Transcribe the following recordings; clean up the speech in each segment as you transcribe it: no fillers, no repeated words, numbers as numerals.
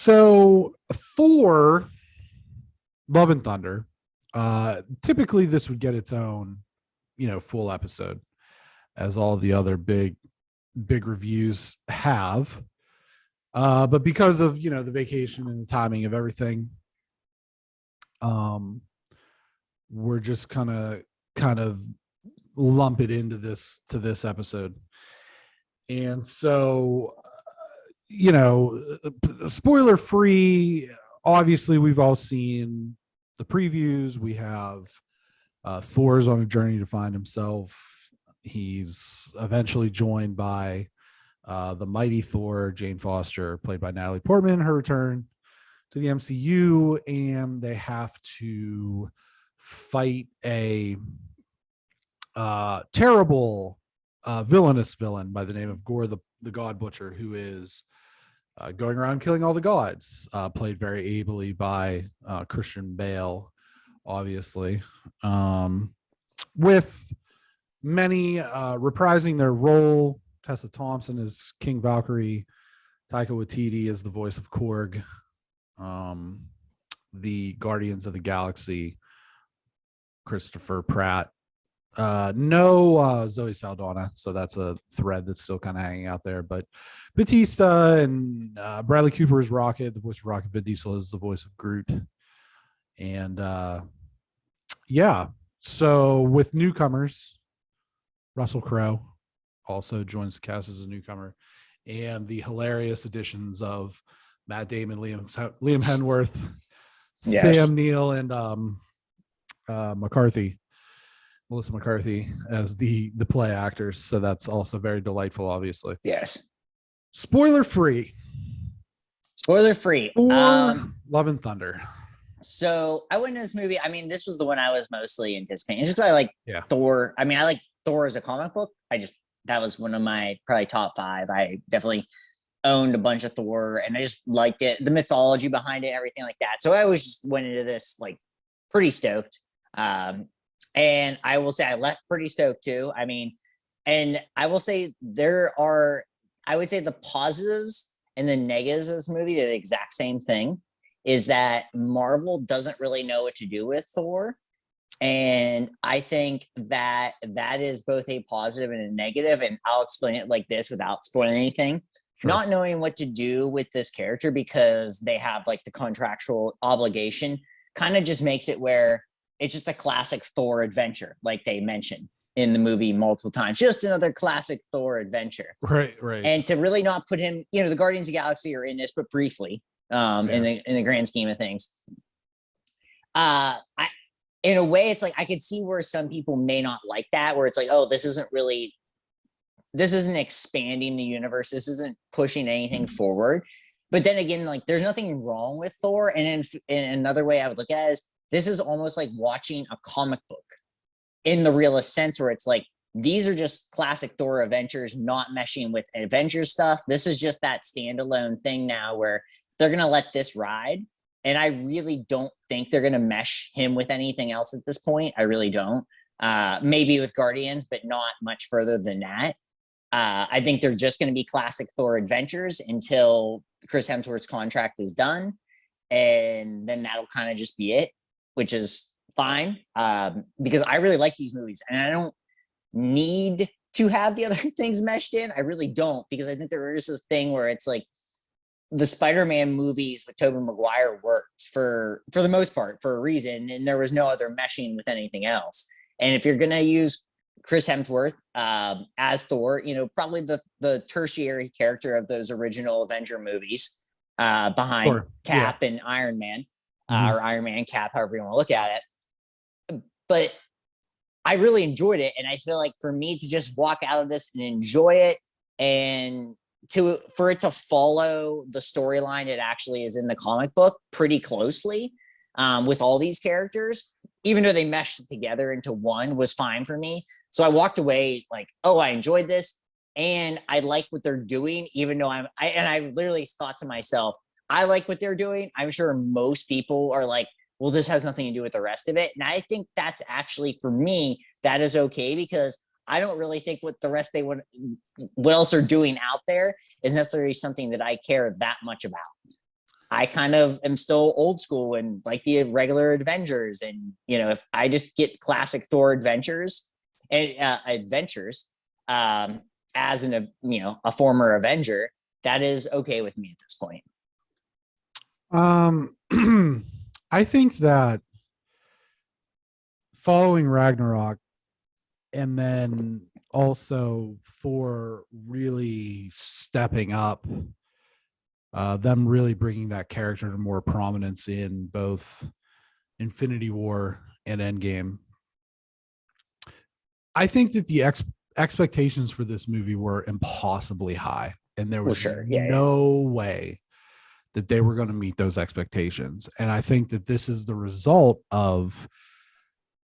So Thor, Love and Thunder. Typically this would get its own, full episode, as all the other big reviews have. But because of the vacation and the timing of everything, we're just kind of lump it into this episode. And so, spoiler free, obviously we've all seen the previews. We have Thor's on a journey to find himself. He's eventually joined by the mighty Thor, Jane Foster, played by Natalie Portman, her return to the MCU, and they have to fight a terrible villainous villain by the name of Gore the God Butcher, who is going around killing all the gods, played very ably by Christian Bale, obviously, with many reprising their role. Tessa Thompson is King Valkyrie. Taika Waititi is the voice of Korg. The Guardians of the Galaxy, Christopher Pratt. No Zoe Saldana, so that's a thread that's still kind of hanging out there. But Batista and Bradley Cooper is Rocket, the voice of Rocket. Vin Diesel is the voice of Groot. And so with newcomers, Russell Crowe also joins the cast as a newcomer, and the hilarious additions of Matt Damon, Liam Hemsworth, yes, Sam Neill, and Melissa McCarthy as the play actors. So that's also very delightful, obviously. Yes. Spoiler free. Love and Thunder. So I went into this movie. I mean, this was the one I was mostly anticipating. It's just because I like Thor. I mean, I like Thor as a comic book. That was one of my probably top 5. I definitely owned a bunch of Thor, and I just liked it, the mythology behind it, everything like that. So I always just went into this like pretty stoked. And I will say I left pretty stoked too. I mean, and I will say I would say the positives and the negatives of this movie are the exact same thing, is that Marvel doesn't really know what to do with Thor. And I think that is both a positive and a negative. And I'll explain it like this without spoiling anything. Sure. Not knowing what to do with this character because they have like the contractual obligation kind of just makes it where it's just a classic Thor adventure, like they mentioned in the movie multiple times. Just another classic Thor adventure. Right. And to really not put him, the Guardians of the Galaxy are in this, but briefly, in the grand scheme of things. In a way, it's like I could see where some people may not like that, where it's like, oh, this isn't expanding the universe. This isn't pushing anything forward. But then again, like there's nothing wrong with Thor. And in another way I would look at it is this is almost like watching a comic book in the realest sense, where it's like, these are just classic Thor adventures, not meshing with Avengers stuff. This is just that standalone thing now where they're going to let this ride. And I really don't think they're going to mesh him with anything else at this point. I really don't. Maybe with Guardians, but not much further than that. I think they're just going to be classic Thor adventures until Chris Hemsworth's contract is done. And then that'll kind of just be it, which is fine. Because I really like these movies and I don't need to have the other things meshed in. I really don't, because I think there is this thing where it's like, the Spider-Man movies with Tobey Maguire worked for the most part for a reason, and there was no other meshing with anything else. And if you're going to use Chris Hemsworth as Thor, probably the tertiary character of those original Avenger movies behind Cap and Iron Man, or Iron Man Cap, however you want to look at it. But I really enjoyed it, and I feel like for me to just walk out of this and enjoy it, and for it to follow the storyline it actually is in the comic book pretty closely, with all these characters, even though they meshed together into one, was fine for me. So I walked away like, oh, I enjoyed this and I like what they're doing, even though I literally thought to myself, I like what they're doing. I'm sure most people are like, well, this has nothing to do with the rest of it. And I think that's actually, for me, that is okay, because I don't really think what else are doing out there is necessarily something that I care that much about. I kind of am still old school and like the regular Avengers. And, if I just get classic Thor adventures and as a former Avenger, that is okay with me at this point. I think that following Ragnarok and then also Thor really stepping up, them really bringing that character to more prominence in both Infinity War and Endgame. I think that the expectations for this movie were impossibly high, and there was no way that they were going to meet those expectations. And I think that this is the result of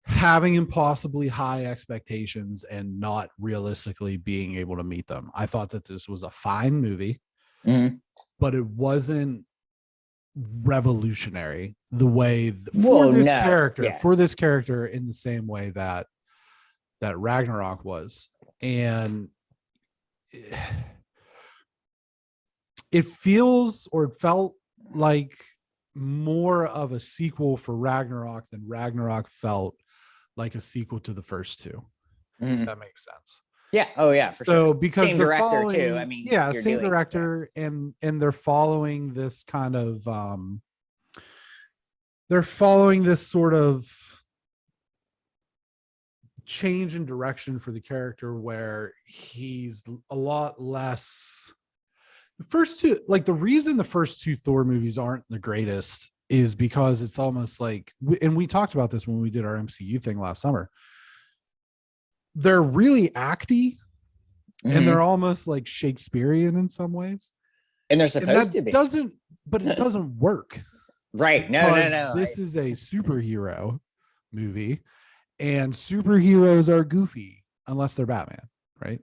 having impossibly high expectations and not realistically being able to meet them. I thought that this was a fine movie, but it wasn't revolutionary the way for this character in the same way that Ragnarok was. And it felt like more of a sequel for Ragnarok than Ragnarok felt like a sequel to the first two. If that makes sense. Yeah. Oh yeah. For so sure. Because same director too. I mean, same director, and they're following this kind of they're following this sort of change in direction for the character where he's a lot less. The first two, like the reason the first two Thor movies aren't the greatest is because it's almost like, and we talked about this when we did our MCU thing last summer. They're really acty, and they're almost like Shakespearean in some ways. And they're supposed to be. But it doesn't work. Right. No. This is a superhero movie, and superheroes are goofy unless they're Batman, right?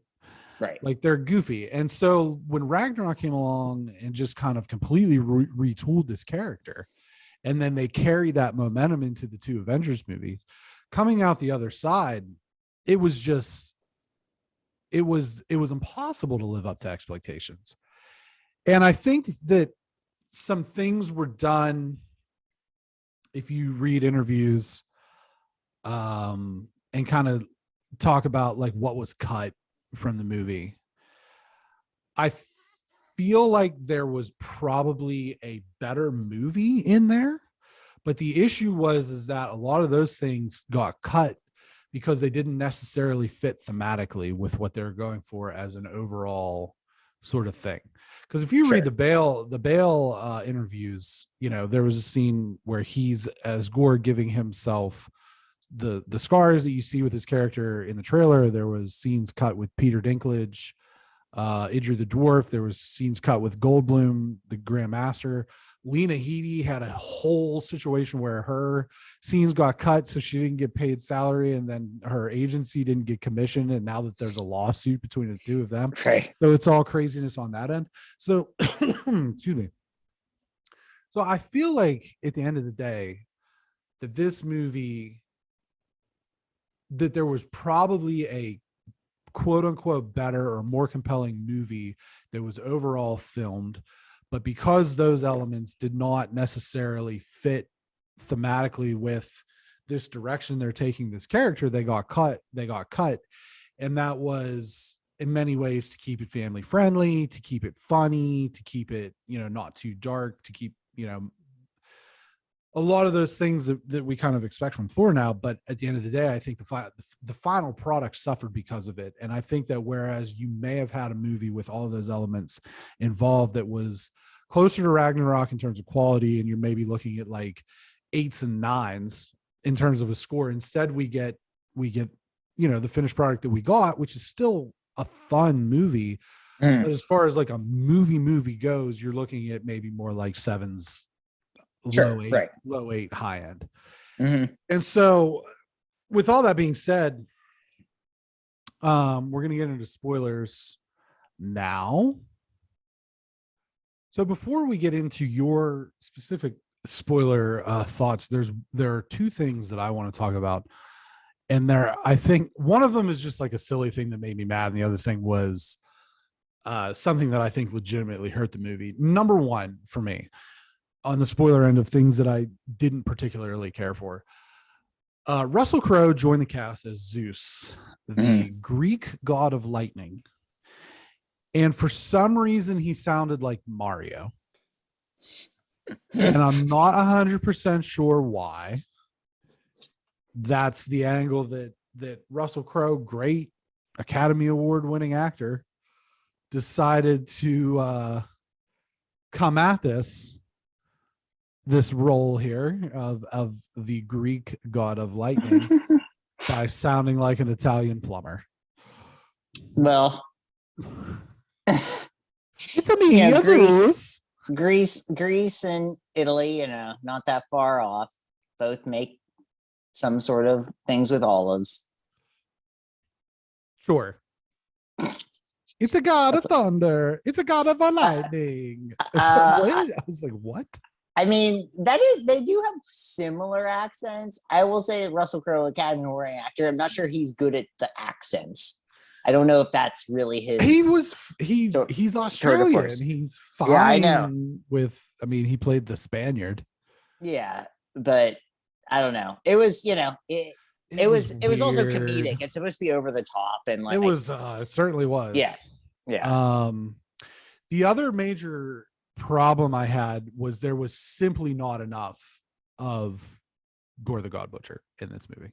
Right. Like they're goofy. And so when Ragnarok came along and just kind of completely retooled this character, and then they carried that momentum into the two Avengers movies, coming out the other side, it was impossible to live up to expectations. And I think that some things were done, if you read interviews and kind of talk about like what was cut from the movie, I feel like there was probably a better movie in there, but the issue is that a lot of those things got cut because they didn't necessarily fit thematically with what they're going for as an overall sort of thing. Because if you read the Bale interviews, there was a scene where he's as Gore giving himself the scars that you see with his character in the trailer. There was scenes cut with Peter Dinklage, Idris the Dwarf. There was scenes cut with Goldblum, the Grandmaster. Lena Headey had a whole situation where her scenes got cut, so she didn't get paid salary, and then her agency didn't get commission. And now that there's a lawsuit between the two of them, so it's all craziness on that end. So, excuse me. So I feel like at the end of the day, that this movie, that there was probably a quote unquote better or more compelling movie that was overall filmed. But because those elements did not necessarily fit thematically with this direction they're taking this character, they got cut. And that was in many ways to keep it family friendly, to keep it funny, to keep it, not too dark, to keep, a lot of those things that we kind of expect from Thor now. But at the end of the day, I think the final product suffered because of it. And I think that whereas you may have had a movie with all of those elements involved that was closer to Ragnarok in terms of quality, and you're maybe looking at like 8s and 9s in terms of a score, instead we get the finished product that we got, which is still a fun movie. But as far as like a movie goes, you're looking at maybe more like 7s, low 8, high end. And so with all that being said, we're going to get into spoilers now. So before we get into your specific spoiler thoughts, there are two things that I want to talk about. And I think one of them is just like a silly thing that made me mad. And the other thing was something that I think legitimately hurt the movie. Number one for me, on the spoiler end of things that I didn't particularly care for. Russell Crowe joined the cast as Zeus, the Greek god of lightning. And for some reason, he sounded like Mario. And I'm not 100% sure why. That's the angle that Russell Crowe, great Academy Award winning actor, decided to come at this role here of the Greek god of lightning by sounding like an Italian plumber. Well, it's a me, Greece and Italy, not that far off. Both make some sort of things with olives. Sure. It's a god of thunder. It's a god of lightning. I was like, what? I mean, they do have similar accents. I will say Russell Crowe, Academy Award actor. I'm not sure he's good at the accents. I don't know if that's really his. He's Australian. He's fine. Yeah, I know. He played the Spaniard. Yeah, but I don't know. It was, it was also comedic. It's supposed to be over the top, and like it certainly was. Yeah. The other major problem I had was there was simply not enough of Gore the God Butcher in this movie.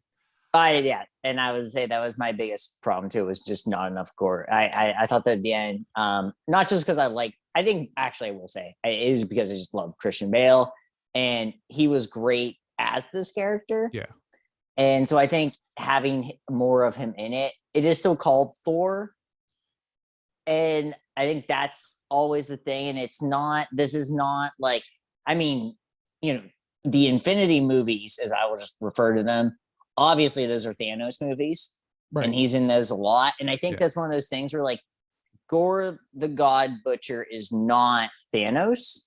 And I would say that was my biggest problem too, was just not enough gore. I thought that at the end, not just because I think actually I will say it is because I just love Christian Bale, and he was great as this character. Yeah. And so I think having more of him in it is still called Thor. And I think that's always the thing. And this is not like, the Infinity movies, as I will just refer to them, obviously those are Thanos movies, right? And he's in those a lot. And I think that's one of those things where like Gore the God Butcher is not Thanos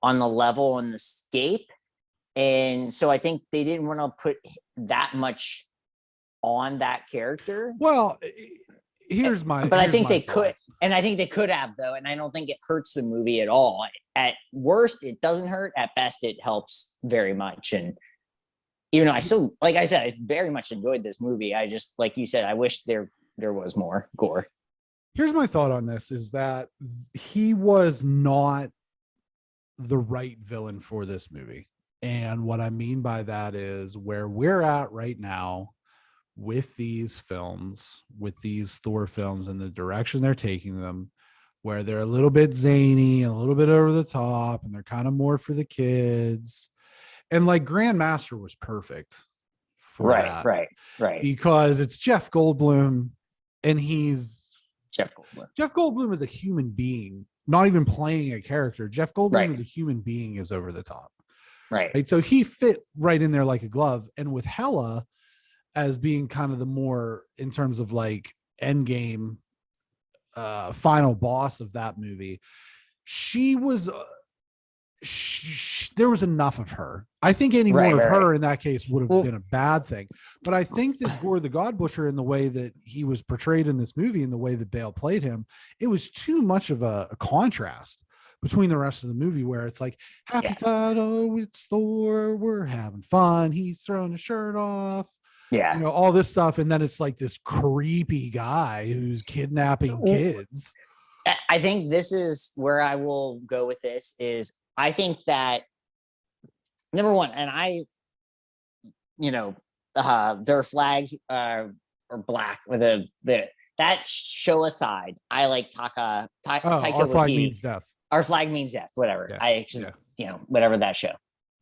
on the level and the scape. And so I think they didn't want to put that much on that character. Well, I think they could, and I think they could have though, and I don't think it hurts the movie at all. At worst, it doesn't hurt. At best, it helps very much. And even though I still, like I said, I very much enjoyed this movie. I just, like you said, I wish there was more gore. Here's my thought on this: is that he was not the right villain for this movie. And what I mean by that is where we're at right now with these films, with these Thor films and the direction they're taking them, where they're a little bit zany, a little bit over the top, and they're kind of more for the kids. And like Grandmaster was perfect for that. Right. Because it's Jeff Goldblum, and he's Jeff Goldblum. Jeff Goldblum is a human being, not even playing a character. Jeff Goldblum as a human being is over the top. Right. So he fit right in there like a glove. And with Hela as being kind of the more, in terms of like end game, final boss of that movie, she was there was enough of her. I think any more of her in that case would have been a bad thing. But I think that Gore the God Butcher, in the way that he was portrayed in this movie and the way that Bale played him, it was too much of a contrast between the rest of the movie, where it's like, happy title, it's Thor, we're having fun, he's throwing his shirt off, all this stuff, and then it's like this creepy guy who's kidnapping kids. I think this is where I will go with this, is I think that number one, and their flags are black with that show aside, I like Taika our flag Waititi. Means death. Our flag means death, whatever. Whatever that show.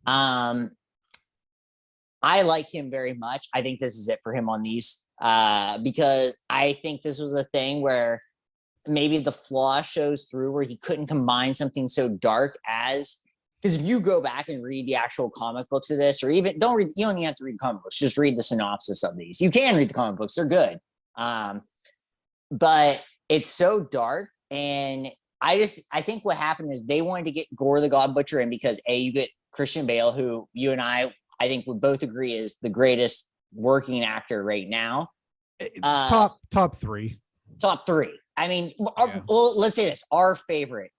I like him very much. I think this is it for him on these, because I think this was a thing where maybe the flaw shows through, where he couldn't combine something so dark because if you go back and read the actual comic books of this, or even you don't even have to read comic books, just read the synopsis of these. You can read the comic books, they're good. But it's so dark, and I think what happened is they wanted to get Gore the God Butcher in because you get Christian Bale, who you and I think we both agree is the greatest working actor right now. Top three. Top three. I mean, well, let's say this: our favorite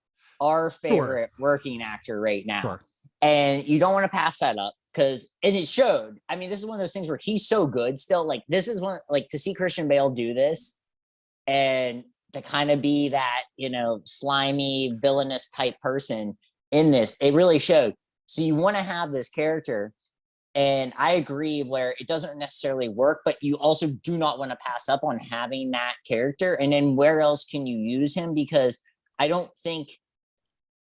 working actor right now. Sure. And you don't want to pass that up and it showed. I mean, this is one of those things where he's so good still. Like, this is one, like, to see Christian Bale do this and to kind of be that, slimy, villainous type person in this, it really showed. So you want to have this character. And I agree where it doesn't necessarily work, but you also do not want to pass up on having that character. And then where else can you use him? Because I don't think,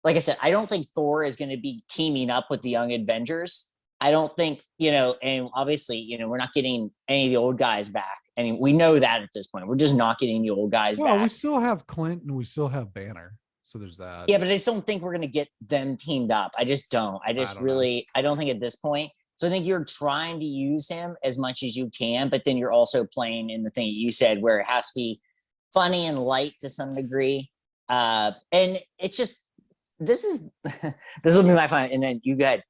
like I said, I don't think Thor is going to be teaming up with the Young Avengers. I don't think, and obviously, we're not getting any of the old guys back. And we know that at this point. We're just not getting the old guys back. Well, we still have Clint and we still have Banner. So there's that. Yeah, but I just don't think we're going to get them teamed up. I just don't. I don't think at this point. So I think you're trying to use him as much as you can, but then you're also playing in the thing you said where it has to be funny and light to some degree. And it's just, this will be my final, and then you got,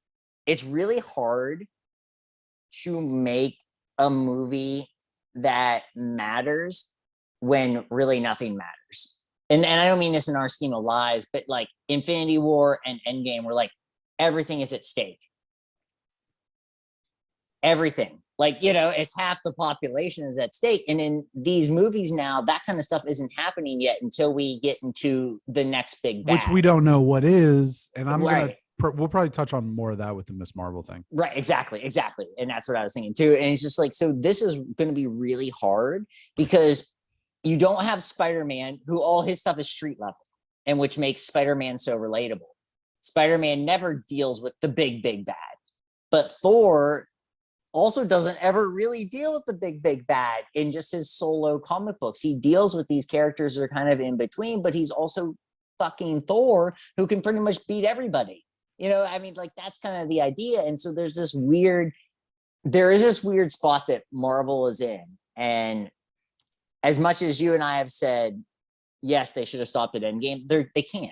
it's really hard to make a movie that matters when really nothing matters. And I don't mean this in our scheme of lies, but like Infinity War and Endgame were like, everything is at stake. Everything, like, it's half the population is at stake. And in these movies now, that kind of stuff isn't happening yet until we get into the next big bad. Which we don't know what is. And we'll probably touch on more of that with the Miss Marvel thing. Right. Exactly. And that's what I was thinking too. And it's just like, so this is going to be really hard because you don't have Spider-Man, who all his stuff is street level, and which makes Spider-Man so relatable. Spider-Man never deals with the big bad, but Thor also doesn't ever really deal with the big bad in just his solo comic books. He deals with these characters that are kind of in between, but he's also fucking Thor, who can pretty much beat everybody. I mean, like, that's kind of the idea. And so there is this weird spot that Marvel is in. And as much as you and I have said, yes, they should have stopped at Endgame, they can't.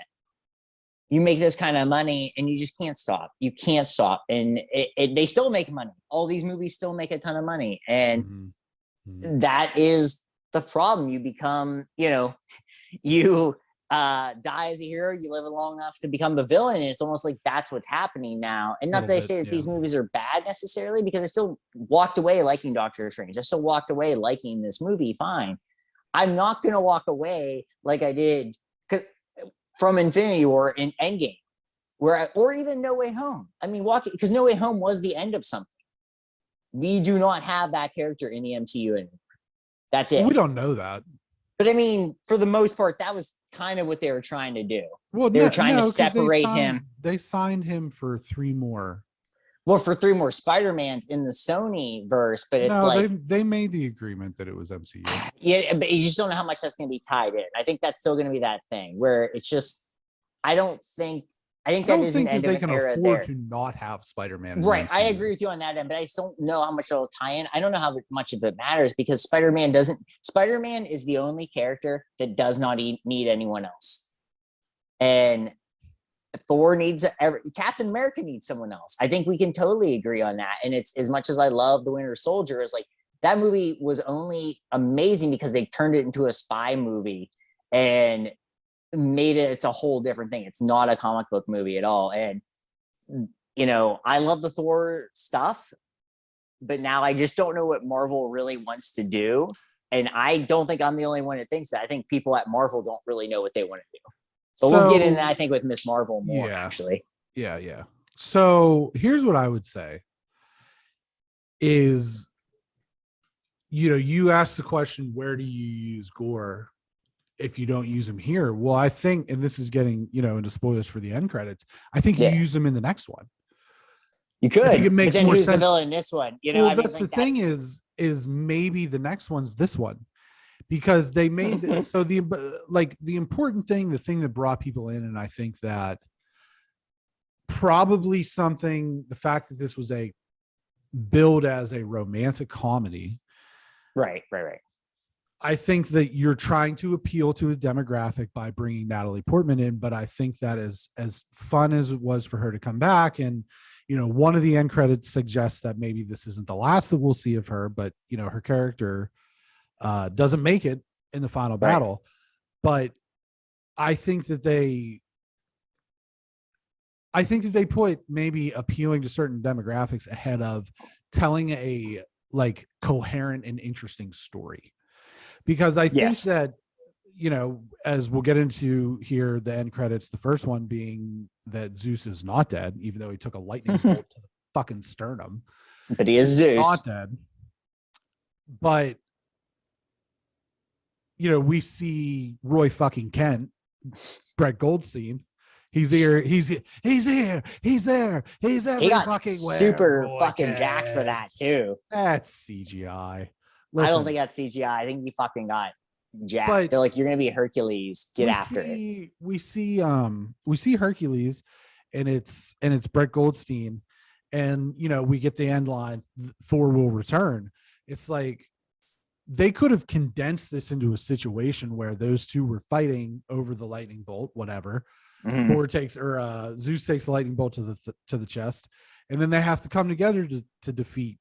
You make this kind of money and you just can't stop. You can't stop. And they still make money. All these movies still make a ton of money. And that is the problem. You become, you die as a hero, you live long enough to become the villain. And it's almost like that's what's happening now. And not that I say that these movies are bad necessarily, because I still walked away liking Doctor Strange. I still walked away liking this movie. Fine. I'm not going to walk away like I did from Infinity War in Endgame, or even No Way Home. I mean, because No Way Home was the end of something. We do not have that character in the MCU anymore. That's it. We don't know that. But I mean, for the most part, that was kind of what they were trying to do. Well, they were trying to separate him. They signed him for 3 more. Well, for 3 more Spider-Mans in the Sony verse, but it's they made the agreement that it was MCU. Yeah, but you just don't know how much that's going to be tied in. I think that's still going to be that thing where it's just, I think that is an end of an era there. To not have Spider-Man. Right. I agree with you on that end, but I just don't know how much it'll tie in. I don't know how much of it matters because Spider-Man is the only character that does not need anyone else. And Thor needs Captain America needs someone else. I think we can totally agree on that. And it's, as much as I love The Winter Soldier, is like, that movie was only amazing because they turned it into a spy movie and made it's a whole different thing. It's not a comic book movie at all. And I love the Thor stuff, but now I just don't know what Marvel really wants to do. And I don't think I'm the only one that thinks that. I think people at Marvel don't really know what they want to do. But we'll get into that, I think, with Miss Marvel more, actually. Yeah. So here's what I would say is, you asked the question, where do you use Gore if you don't use him here? Well, I think, and this is getting, into spoilers for the end credits, I think you use him in the next one. You could. I think it makes more sense. The villain in this one? That's the thing is maybe the next one's this one. Because they made so the important thing, the thing that brought people in, and I think that probably the fact that this was a billed as a romantic comedy, right. I think that you're trying to appeal to a demographic by bringing Natalie Portman in, but I think that as fun as it was for her to come back, and one of the end credits suggests that maybe this isn't the last that we'll see of her, but her character doesn't make it in the final battle. But I think that I think that they put maybe appealing to certain demographics ahead of telling a like coherent and interesting story. Because I think that, you know, as we'll get into here, the end credits, the first one being that Zeus is not dead, even though he took a lightning bolt to the fucking sternum. But he is Zeus. Not dead. But, you know, we see Roy fucking Kent, Brett Goldstein. He's here. He's here. He's there. He's every He got fucking super Roy fucking Kent. jacked for that too. That's CGI. I don't think that's CGI. I think he fucking got jacked. They're like, you're gonna be Hercules. Get after it. We see Hercules, and it's Brett Goldstein, and you know, we get the end line, Thor will return. It's like they could have condensed this into a situation where those two were fighting over the lightning bolt, whatever. Thor takes, or Zeus takes the lightning bolt to the chest, and then they have to come together to defeat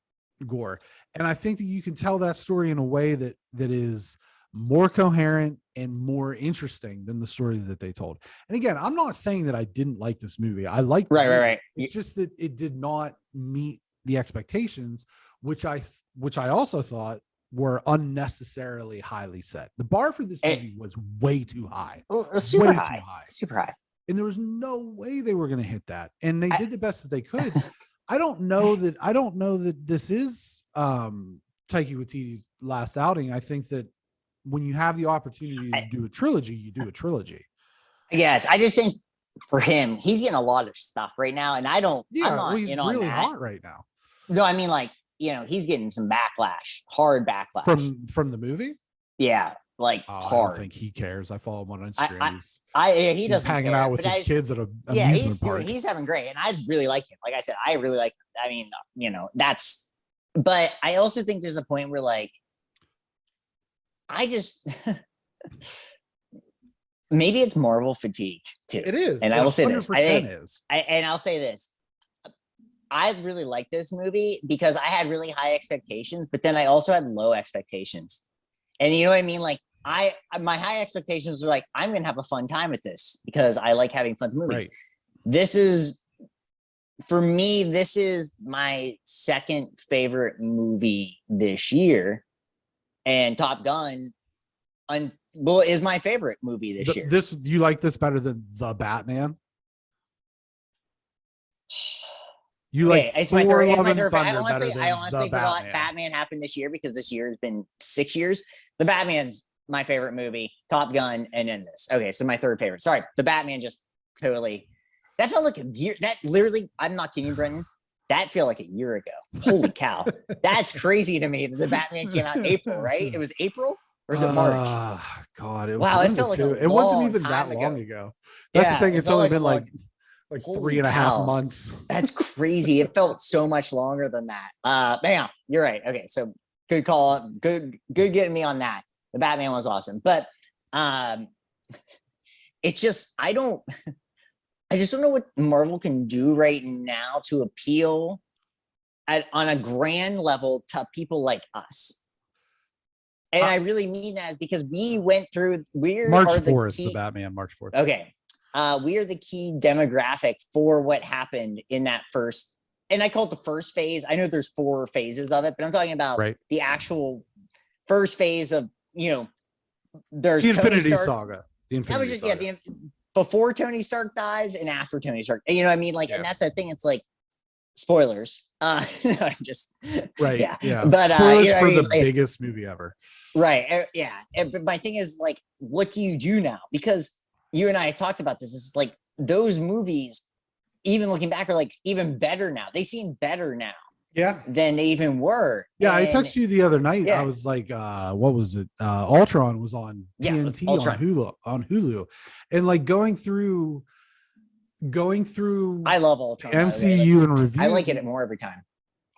Gore. And I think that you can tell that story in a way that is more coherent and more interesting than the story that they told. And again, I'm not saying that I didn't like this movie. I liked it. Right. It's just that it did not meet the expectations, which I also thought were unnecessarily highly set. The bar for this movie was way too high. Super high. And there was no way they were going to hit that. And they did the best that they could. I don't know that this is Taika Waititi's last outing. I think that when you have the opportunity to do a trilogy, you do a trilogy. Yes, I just think for him, he's getting a lot of stuff right now, and I'm not he's in really on that. hot right now. No, I mean, like, you know, he's getting some backlash, hard backlash from the movie. Yeah, like I hard. don't think he cares. I follow him on Instagram. He doesn't hanging care, out with his kids at a amusement park. He's having great, and I really like him. Like I said, I really like him. I mean, you know, but I also think there's a point where, like, I just maybe it's Marvel fatigue too. It is, and I will say this. I'll say this. I really like this movie because I had really high expectations, but then I also had low expectations. And you know what I mean? Like my high expectations were like, I'm gonna have a fun time with this because I like having fun with movies. Right. This is, for me, this is my second favorite movie this year, and Top Gun is my favorite movie this year. You like this better than The Batman? You like Thor Love and Thunder I honestly forgot Batman happened this year because this year has been 6 years. The Batman's my favorite movie, Top Gun, and then this. Okay, so my third favorite. Sorry, the Batman just totally. That felt like a year. That literally, I'm not kidding you, Brenton. That felt like a year ago. Holy cow. That's crazy to me that the Batman came out in April, right? It was April? Or was it March? God. It felt like it wasn't even that long ago. That's the thing. It's only been like 3.5 months. That's crazy. It felt so much longer than that. Yeah, you're right. Okay, so good call. Good getting me on that. The Batman was awesome. But it's just, I just don't know what Marvel can do right now to appeal on a grand level to people like us. And I really mean that is because we went through, March 4th, the Batman, March 4th. Okay. We are the key demographic for what happened in that first, and I call it the first phase. I know there's 4 phases of it, but I'm talking about the actual first phase of, you know, there's the Infinity Saga. That was just, before Tony Stark dies and after Tony Stark. You know what I mean? Like, and that's the thing. It's like, spoilers. Just right. Yeah. But spoilers for the biggest movie ever. Right. Yeah. But my thing is, like, what do you do now? Because you and I have talked about this. It's like those movies, even looking back, are like even better now. They seem better now. Yeah. Than they even were. Yeah. I texted you the other night. I was like, what was it? Ultron was on TNT on Hulu. And like going through I love Ultron. MCU and review. I like it more every time.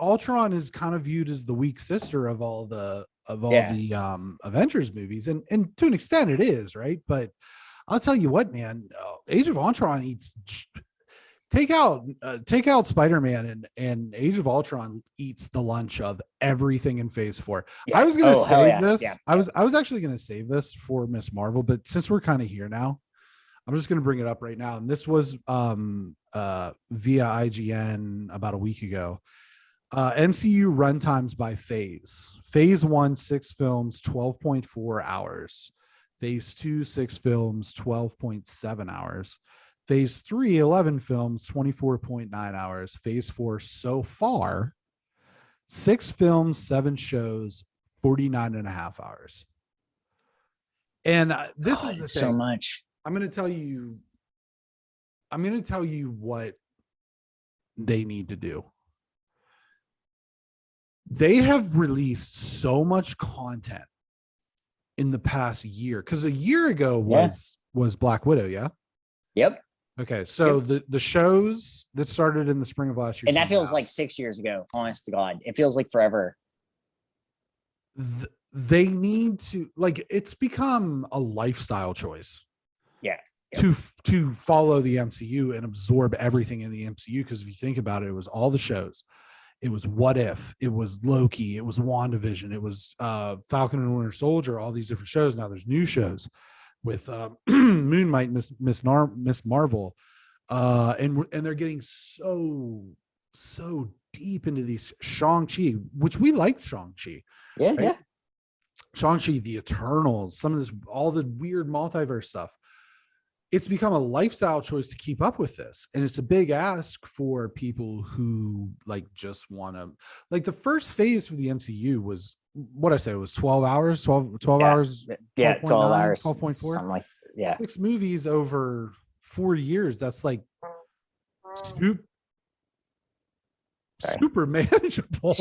Ultron is kind of viewed as the weak sister of all the Avengers movies. And to an extent it is, right? But I'll tell you what, man, Age of Ultron take out Spider-Man and Age of Ultron eats the lunch of everything in Phase 4. I was going to save this. I was actually going to save this for Miss Marvel, but since we're kind of here now, I'm just going to bring it up right now. And this was via IGN about a week ago. MCU Run Times by Phase. Phase 1, 6 films, 12.4 hours. Phase 2, 6 films, 12.7 hours. Phase 3, 11 films, 24.9 hours. Phase 4, so far, 6 films, 7 shows, 49.5 hours. And this is the thing. So much. I'm going to tell you what they need to do. They have released so much content in the past year, because a year ago was Black Widow. Yeah. Yep. Okay. So the shows that started in the spring of last year. And that feels like 6 years ago. Honest to God. It feels like forever. They need to, like, it's become a lifestyle choice. Yeah. To follow the MCU and absorb everything in the MCU. Because if you think about it, it was all the shows. It was What If, it was Loki, it was WandaVision, it was Falcon and Winter Soldier, all these different shows. Now there's new shows with Moon Knight, Miss Marvel. And they're getting so deep into these Shang-Chi, which we liked Shang-Chi. Yeah, right? yeah. Shang-Chi, the Eternals, some of this, all the weird multiverse stuff. It's become a lifestyle choice to keep up with this. And it's a big ask for people who like just want to, like, the first phase for the MCU was what I say, it was 12 hours, 12 hours. Yeah. 12 hours. 12.4. Something like, yeah. 6 movies over 4 years. That's like super manageable.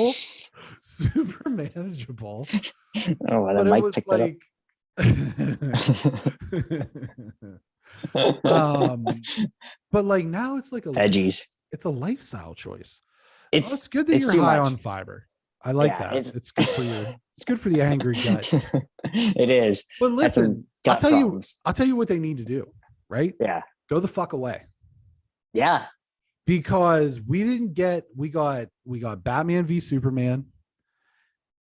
Super manageable. Oh, well, but I it might was pick like, but like now it's like it's a lifestyle choice. It's good that you're high on fiber. I like that. It's good for you. It's good for the angry gut. It is. But listen, I'll tell you what they need to do, right? Yeah. Go the fuck away. Yeah. Because we got Batman v Superman.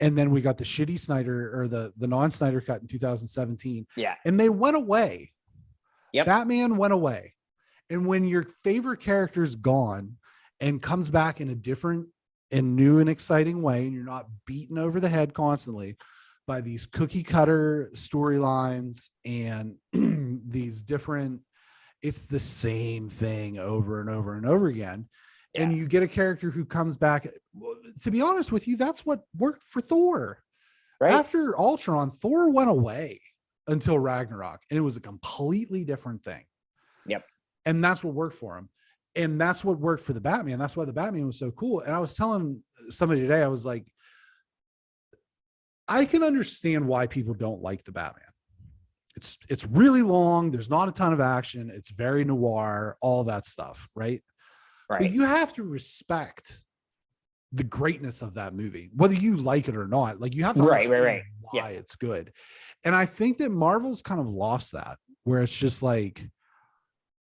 And then we got the shitty Snyder, or the non-Snyder cut in 2017. Yeah. And they went away. Yep. Batman went away. And when your favorite character's gone and comes back in a different and new and exciting way, and you're not beaten over the head constantly by these cookie cutter storylines and these different, it's the same thing over and over and over again. Yeah. And you get a character who comes back. To be honest with you, that's what worked for Thor. Right? After Ultron, Thor went away until Ragnarok, and it was a completely different thing. Yep. And that's what worked for him. And that's what worked for the Batman. That's why the Batman was so cool. And I was telling somebody today, I was like, I can understand why people don't like the Batman. It's really long. There's not a ton of action. It's very noir, all that stuff, right? Right. But you have to respect the greatness of that movie, whether you like it or not. Like, you have to understand why it's good. And I think that Marvel's kind of lost that, where it's just like,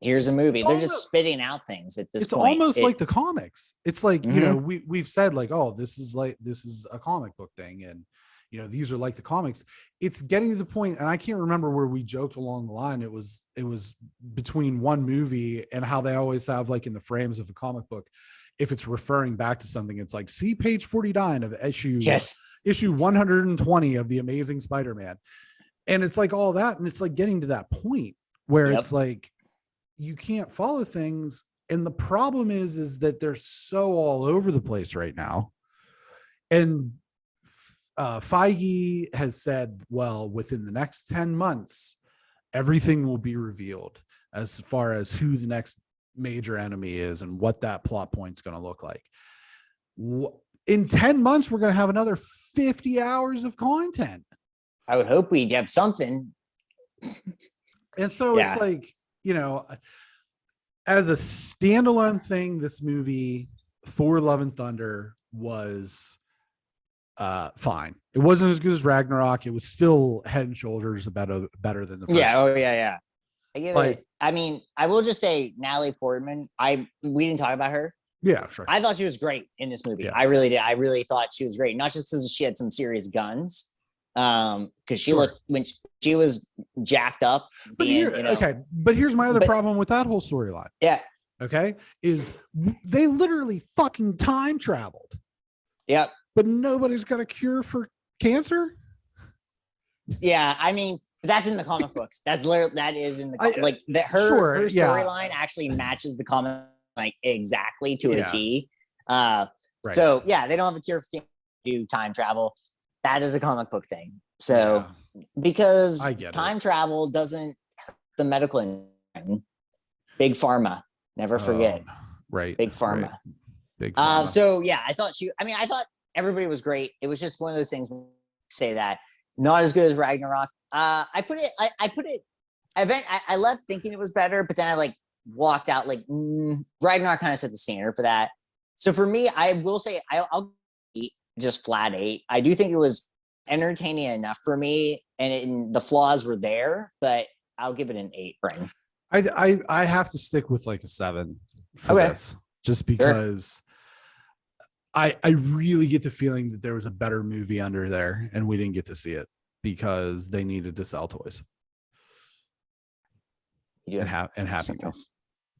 here's a movie. They're just spitting out things at this point. It's almost like the comics. It's like, you know, we've said like, oh, this is a comic book thing. And, you know, these are like the comics. It's getting to the point, and I can't remember where we joked along the line. It was between one movie and how they always have, like, in the frames of a comic book, if it's referring back to something, it's like, see page 49 of issue 120 of the Amazing Spider-Man. And it's like all that. And it's like getting to that point where it's like, you can't follow things. And the problem is that they're so all over the place right now. And Feige has said, well, within the next 10 months, everything will be revealed as far as who the next major enemy is and what that plot point's going to look like. In 10 months, we're going to have another 50 hours of content. I would hope we'd have something. And so it's like, you know, as a standalone thing, this movie, Thor Love and Thunder, was fine. It wasn't as good as Ragnarok. It was still head and shoulders better than the first. I give it. I mean, I will just say Natalie Portman. We didn't talk about her. Yeah, sure. I thought she was great in this movie. Yeah. I really did. I really thought she was great. Not just because she had some serious guns, Because she looked when she was jacked up. But but here's my other problem with that whole storyline. Yeah. Okay, is they literally fucking time traveled. Yep. But nobody's got a cure for cancer. Yeah, I mean that's in the comic books. That is in the her storyline actually matches the comic like exactly to a T. Right. So yeah, they don't have a cure for cancer. Do time travel. That is a comic book thing. So because time travel doesn't hurt the medical industry. Big pharma. Never forget. Right. Big pharma. Right. Big pharma. So yeah, I thought everybody was great. It was just one of those things. Say that not as good as Ragnarok. I left thinking it was better, but then I like walked out like Ragnarok kind of set the standard for that. So for me, I will say I'll just flat 8. I do think it was entertaining enough for me, and the flaws were there, but I'll give it an 8, Brian. I have to stick with like a 7 for this, just because I really get the feeling that there was a better movie under there and we didn't get to see it because they needed to sell toys and Happy Meals.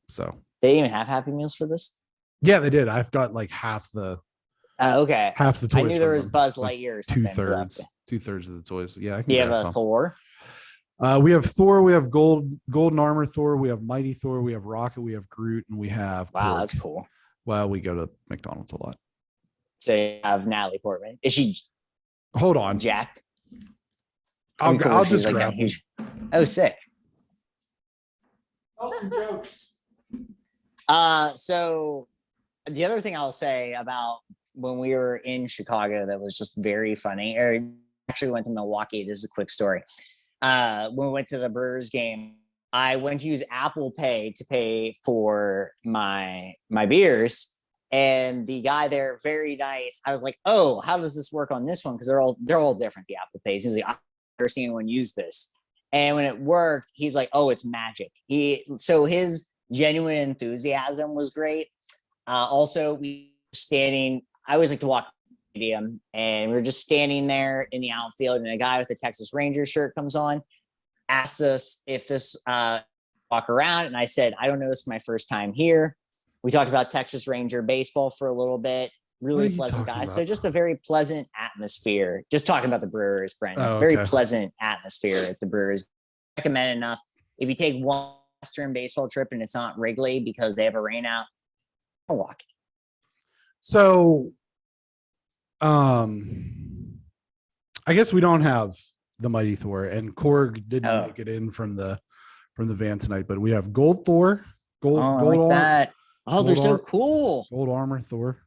So they even have Happy Meals for this? Yeah, they did. I've got like half the half the toys. I knew there was Buzz Lightyear or something. Two-thirds of the toys. Yeah. Do you have a Thor? We have Thor, we have golden armor Thor, we have mighty Thor, we have Rocket, we have Groot, and we have Korg. That's cool. Well, we go to McDonald's a lot. So you have Natalie Portman. Is she hold on jacked? I'll just grab huge. Oh, sick. Tell some jokes. So the other thing I'll say about when we were in Chicago that was just very funny, or actually went to Milwaukee. This is a quick story. When we went to the Brewers game, I went to use Apple Pay to pay for my beers, and the guy there, very nice. I was like, "Oh, how does this work on this one?" Because they're all different. The Apple Pays. He's like, "I've never seen anyone use this." And when it worked, he's like, "Oh, it's magic." So his genuine enthusiasm was great. Also, we were standing. I always like to walk stadium, and we were just standing there in the outfield, and a guy with a Texas Rangers shirt comes on, asked us if this walk around, and I said, I don't know, this is my first time here. We talked about Texas Ranger baseball for a little bit. Really pleasant guy. So just a very pleasant atmosphere. Just talking about the Brewers, Brent. Very pleasant atmosphere at the Brewers. Recommend enough. If you take one Western baseball trip and it's not Wrigley because they have a rain out, Milwaukee. So I guess we don't have the mighty Thor, and Korg didn't make it in from the van tonight, but we have gold Thor, gold like that. Oh, they're so cool. Gold armor Thor.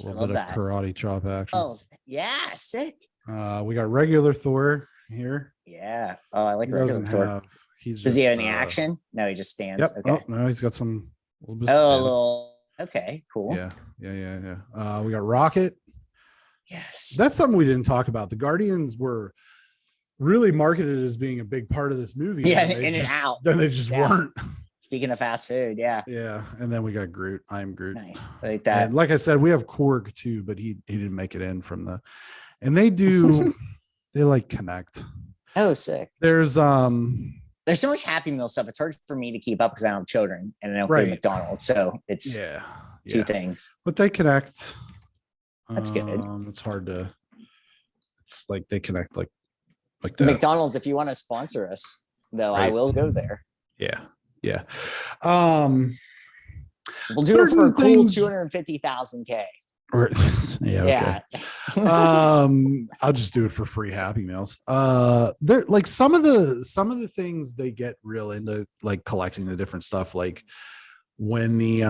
A little bit of karate chop action. Oh, yeah, sick. We got regular Thor here. Yeah. Oh, I like regular Thor. Does he have any action? No, he just stands. Yep. Okay. Oh, no, he's got some. Okay, cool. Yeah. We got Rocket. Yes. That's something we didn't talk about. The Guardians were really marketed as being a big part of this movie. Yeah, in and out. Then they just weren't. Speaking of fast food, yeah. Yeah. And then we got Groot. I am Groot. Nice. I like that. And like I said, we have Korg too, but he didn't make it in from the, and they do they like connect. Oh, sick. There's so much Happy Meal stuff. It's hard for me to keep up because I don't have children and I don't go to McDonald's. So it's two things. But they connect. That's good. It's hard to, it's like they connect like that. McDonald's, if you want to sponsor us, though, I will go there. Yeah. We'll do it for a cool 250,000K. Yeah. I'll just do it for free Happy Meals. They're like some of the things they get real into, like collecting the different stuff, like when the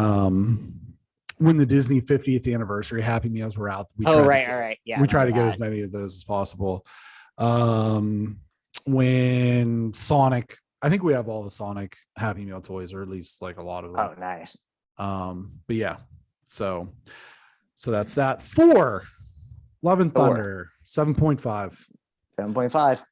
Disney 50th anniversary Happy Meals were out. All right. Yeah. We try to get as many of those as possible. When Sonic, I think we have all the Sonic Happy Meal toys, or at least like a lot of them. Oh, nice. But yeah, so that's that. Thor Love and Thunder, 7.5. 7.5.